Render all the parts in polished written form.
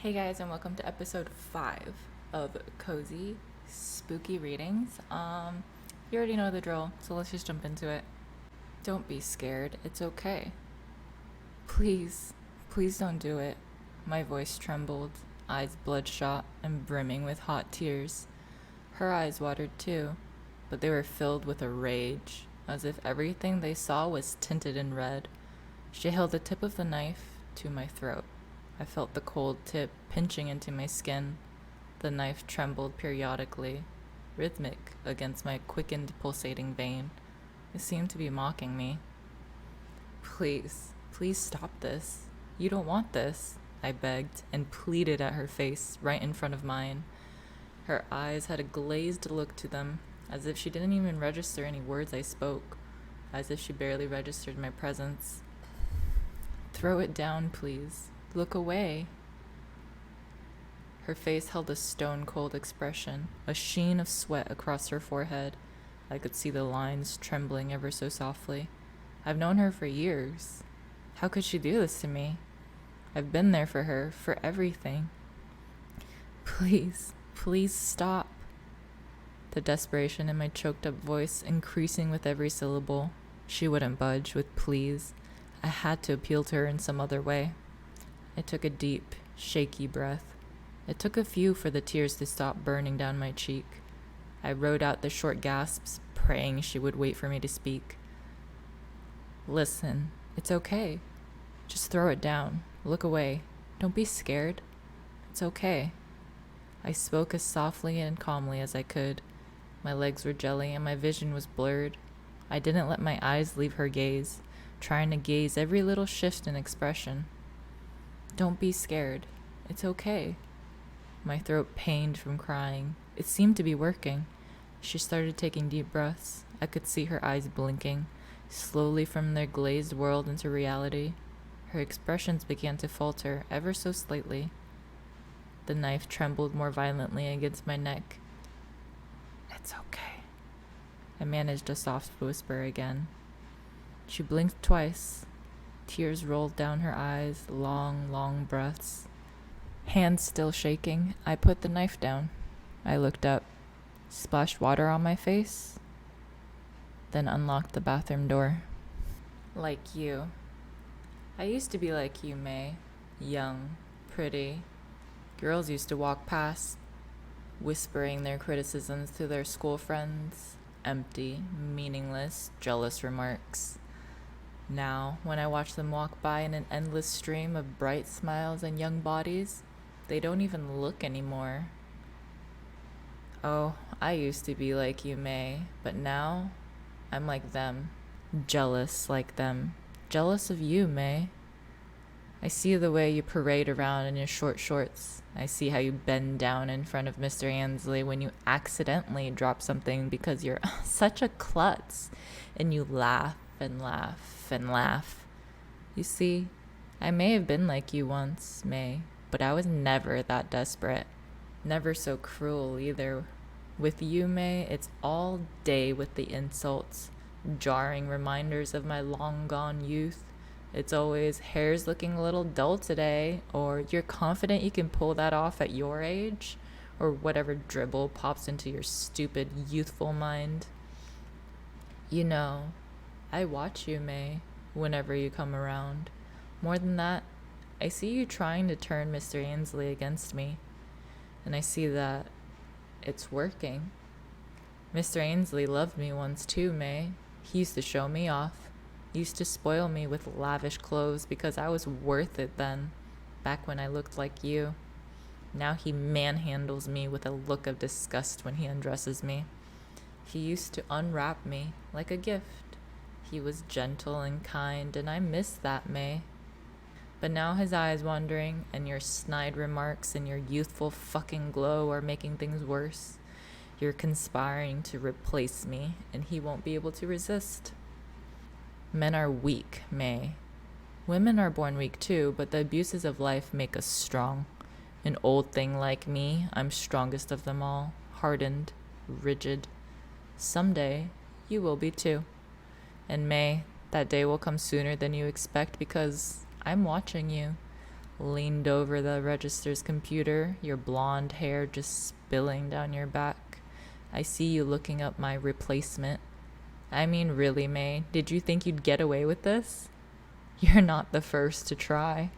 Hey guys, and welcome to episode 5 of Cozy Spooky Readings. You already know the drill, so let's just jump into it. Don't be scared, it's okay. Please, please don't do it. My voice trembled, eyes bloodshot and brimming with hot tears. Her eyes watered too, but they were filled with a rage, as if everything they saw was tinted in red. She held the tip of the knife to my throat. I felt the cold tip pinching into my skin. The knife trembled periodically, rhythmic against my quickened, pulsating vein. It seemed to be mocking me. Please, please stop this. You don't want this, I begged and pleaded at her face right in front of mine. Her eyes had a glazed look to them, as if she didn't even register any words I spoke, as if she barely registered my presence. Throw it down, please. Look away. Her face held a stone-cold expression, a sheen of sweat across her forehead. I could see the lines trembling ever so softly. I've known her for years. How could she do this to me? I've been there for her, for everything. Please, please stop. The desperation in my choked-up voice increasing with every syllable. She wouldn't budge with please. I had to appeal to her in some other way. I took a deep, shaky breath. It took a few for the tears to stop burning down my cheek. I wrote out the short gasps, praying she would wait for me to speak. Listen, it's okay. Just throw it down. Look away. Don't be scared. It's okay. I spoke as softly and calmly as I could. My legs were jelly and my vision was blurred. I didn't let my eyes leave her gaze, trying to gaze every little shift in expression. Don't be scared. It's okay. My throat pained from crying. It seemed to be working. She started taking deep breaths. I could see her eyes blinking, slowly from their glazed world into reality. Her expressions began to falter ever so slightly. The knife trembled more violently against my neck. It's okay. I managed a soft whisper again. She blinked twice. Tears rolled down her eyes, long, long breaths. Hands still shaking, I put the knife down. I looked up, splashed water on my face, then unlocked the bathroom door. Like you. I used to be like you, May. Young, pretty. Girls used to walk past, whispering their criticisms to their school friends. Empty, meaningless, jealous remarks. Now, when I watch them walk by in an endless stream of bright smiles and young bodies, they don't even look anymore. Oh, I used to be like you, May, but now I'm like them. Jealous like them. Jealous of you, May. I see the way you parade around in your short shorts. I see how you bend down in front of Mr. Ansley when you accidentally drop something because you're such a klutz, and you laugh and laugh and laugh. You see, I may have been like you once, May, but I was never that desperate. Never so cruel either. With you, May, it's all day with the insults, jarring reminders of my long-gone youth. It's always, hair's looking a little dull today, or you're confident you can pull that off at your age, or whatever dribble pops into your stupid, youthful mind. You know, I watch you, May, whenever you come around. More than that, I see you trying to turn Mr. Ansley against me, and I see that it's working. Mr. Ansley loved me once too, May. He used to show me off. He used to spoil me with lavish clothes because I was worth it then, back when I looked like you. Now he manhandles me with a look of disgust when he undresses me. He used to unwrap me like a gift. He was gentle and kind, and I miss that, May. But now his eyes wandering, and your snide remarks and your youthful fucking glow are making things worse. You're conspiring to replace me, and he won't be able to resist. Men are weak, May. Women are born weak too, but the abuses of life make us strong. An old thing like me, I'm strongest of them all, hardened, rigid. Someday, you will be too. And May, that day will come sooner than you expect because I'm watching you, leaned over the register's computer, your blonde hair just spilling down your back. I see you looking up my replacement. I mean, really, May, did you think you'd get away with this? You're not the first to try.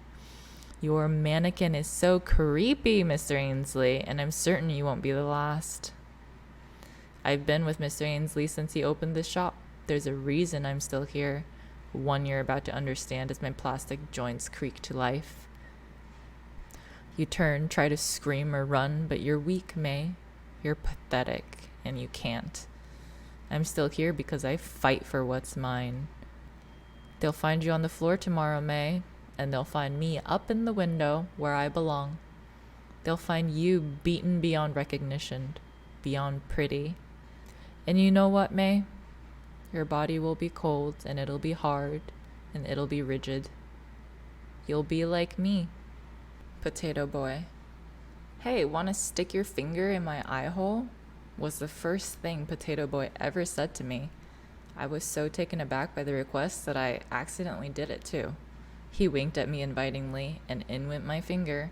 Your mannequin is so creepy, Mr. Ainsley, and I'm certain you won't be the last. I've been with Mr. Ainsley since he opened this shop. There's a reason I'm still here. One you're about to understand as my plastic joints creak to life. You turn, try to scream or run, but you're weak, May. You're pathetic, and you can't. I'm still here because I fight for what's mine. They'll find you on the floor tomorrow, May, and they'll find me up in the window where I belong. They'll find you beaten beyond recognition, beyond pretty. And you know what, May? Your body will be cold, and it'll be hard, and it'll be rigid. You'll be like me. Potato Boy. Hey, wanna stick your finger in my eye hole? Was the first thing Potato Boy ever said to me. I was so taken aback by the request that I accidentally did it too. He winked at me invitingly, and in went my finger.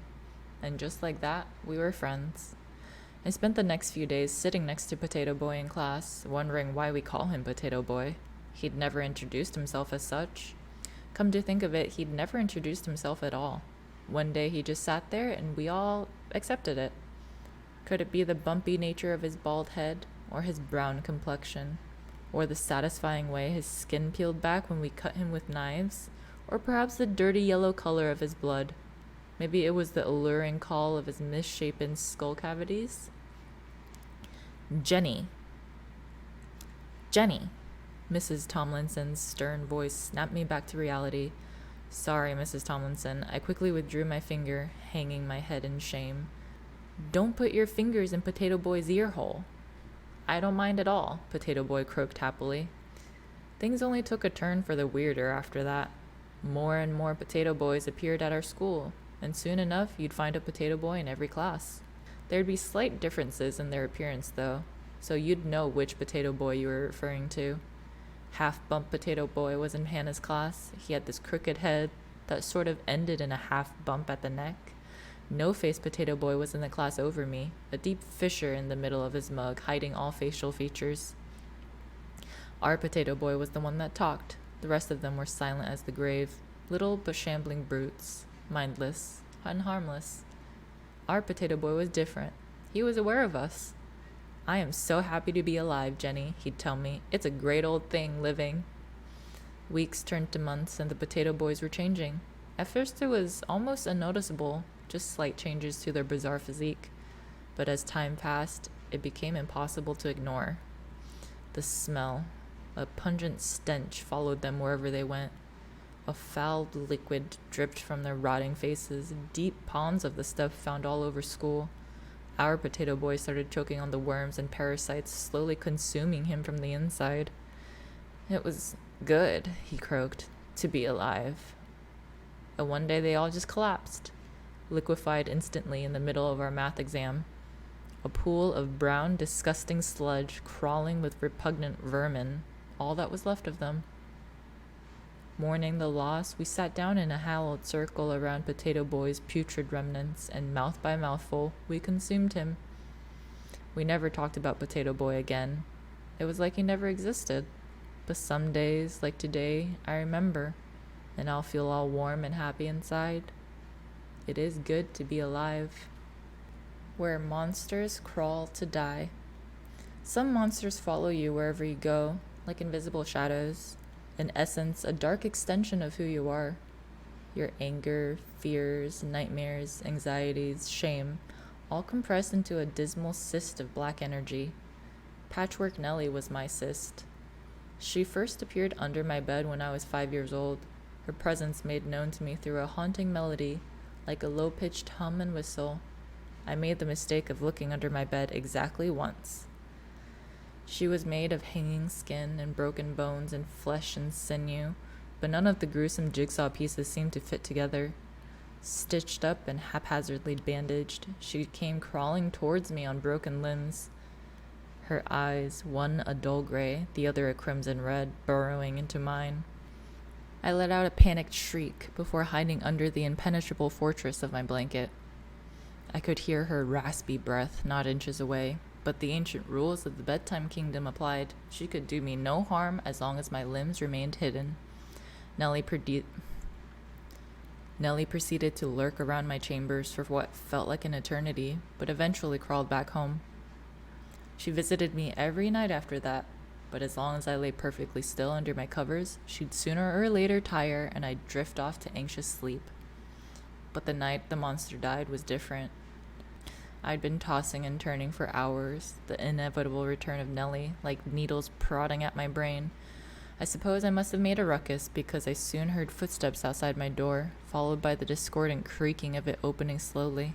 And just like that, we were friends. I spent the next few days sitting next to Potato Boy in class, wondering why we call him Potato Boy. He'd never introduced himself as such. Come to think of it, he'd never introduced himself at all. One day he just sat there and we all accepted it. Could it be the bumpy nature of his bald head, or his brown complexion, or the satisfying way his skin peeled back when we cut him with knives, or perhaps the dirty yellow color of his blood? Maybe it was the alluring call of his misshapen skull cavities? Jenny. Jenny. Mrs. Tomlinson's stern voice snapped me back to reality. Sorry, Mrs. Tomlinson. I quickly withdrew my finger, hanging my head in shame. Don't put your fingers in Potato Boy's ear hole. I don't mind at all, Potato Boy croaked happily. Things only took a turn for the weirder after that. More and more Potato Boys appeared at our school, and soon enough you'd find a Potato Boy in every class. There'd be slight differences in their appearance, though, so you'd know which Potato Boy you were referring to. Half-bump Potato Boy was in Hannah's class. He had this crooked head that sort of ended in a half-bump at the neck. No-Face Potato Boy was in the class over me, a deep fissure in the middle of his mug, hiding all facial features. Our Potato Boy was the one that talked. The rest of them were silent as the grave, little but shambling brutes, mindless and harmless. Our Potato Boy was different. He was aware of us. I am so happy to be alive, Jenny, he'd tell me. It's a great old thing, living. Weeks turned to months, and the Potato Boys were changing. At first it was almost unnoticeable, just slight changes to their bizarre physique. But as time passed, it became impossible to ignore. The smell, a pungent stench, followed them wherever they went. A foul liquid dripped from their rotting faces, deep ponds of the stuff found all over school. Our Potato Boy started choking on the worms and parasites, slowly consuming him from the inside. It was good, he croaked, to be alive. And one day they all just collapsed, liquefied instantly in the middle of our math exam. A pool of brown, disgusting sludge crawling with repugnant vermin, all that was left of them. Mourning the loss, we sat down in a hallowed circle around Potato Boy's putrid remnants, and mouth by mouthful, we consumed him. We never talked about Potato Boy again. It was like he never existed. But some days, like today, I remember, and I'll feel all warm and happy inside. It is good to be alive. Where monsters crawl to die. Some monsters follow you wherever you go, like invisible shadows. In essence, a dark extension of who you are. Your anger, fears, nightmares, anxieties, shame, all compressed into a dismal cyst of black energy. Patchwork Nellie was my cyst. She first appeared under my bed when I was 5 years old, her presence made known to me through a haunting melody, like a low-pitched hum and whistle. I made the mistake of looking under my bed exactly once. She was made of hanging skin and broken bones and flesh and sinew, but none of the gruesome jigsaw pieces seemed to fit together. Stitched up and haphazardly bandaged, she came crawling towards me on broken limbs. Her eyes, one a dull gray, the other a crimson red, burrowing into mine. I let out a panicked shriek before hiding under the impenetrable fortress of my blanket. I could hear her raspy breath not inches away, but the ancient rules of the bedtime kingdom applied. She could do me no harm as long as my limbs remained hidden. Nellie proceeded to lurk around my chambers for what felt like an eternity, but eventually crawled back home. She visited me every night after that, but as long as I lay perfectly still under my covers, she'd sooner or later tire and I'd drift off to anxious sleep. But the night the monster died was different. I'd been tossing and turning for hours, the inevitable return of Nellie, like needles prodding at my brain. I suppose I must have made a ruckus because I soon heard footsteps outside my door, followed by the discordant creaking of it opening slowly.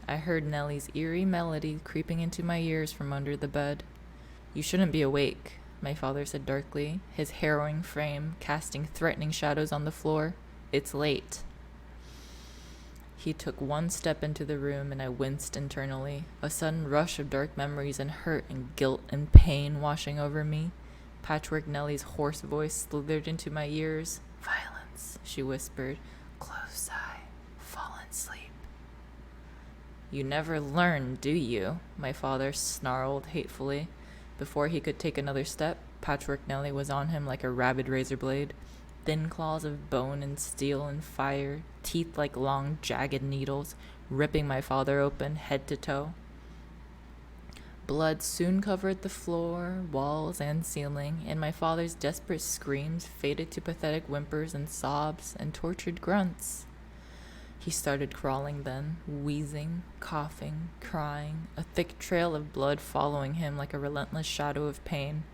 I heard Nellie's eerie melody creeping into my ears from under the bed. "You shouldn't be awake," my father said darkly, his harrowing frame casting threatening shadows on the floor. "It's late." He took one step into the room and I winced internally, a sudden rush of dark memories and hurt and guilt and pain washing over me. Patchwork Nellie's hoarse voice slithered into my ears. "Violence," she whispered. "Close eye. Fall asleep." "You never learn, do you?" my father snarled hatefully. Before he could take another step, Patchwork Nellie was on him like a rabid razor blade. Thin claws of bone and steel and fire, teeth like long, jagged needles, ripping my father open, head to toe. Blood soon covered the floor, walls, and ceiling, and my father's desperate screams faded to pathetic whimpers and sobs and tortured grunts. He started crawling then, wheezing, coughing, crying, a thick trail of blood following him like a relentless shadow of pain.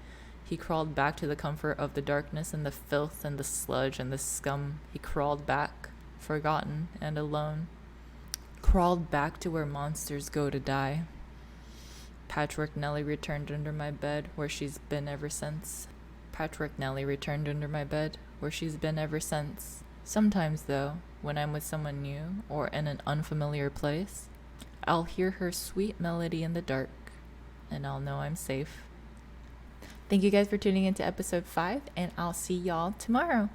He crawled back to the comfort of the darkness and the filth and the sludge and the scum. He crawled back, forgotten and alone. Crawled back to where monsters go to die. Patchwork Nellie returned under my bed, where she's been ever since. Sometimes, though, when I'm with someone new or in an unfamiliar place, I'll hear her sweet melody in the dark, and I'll know I'm safe. Thank you guys for tuning into episode 5, and I'll see y'all tomorrow.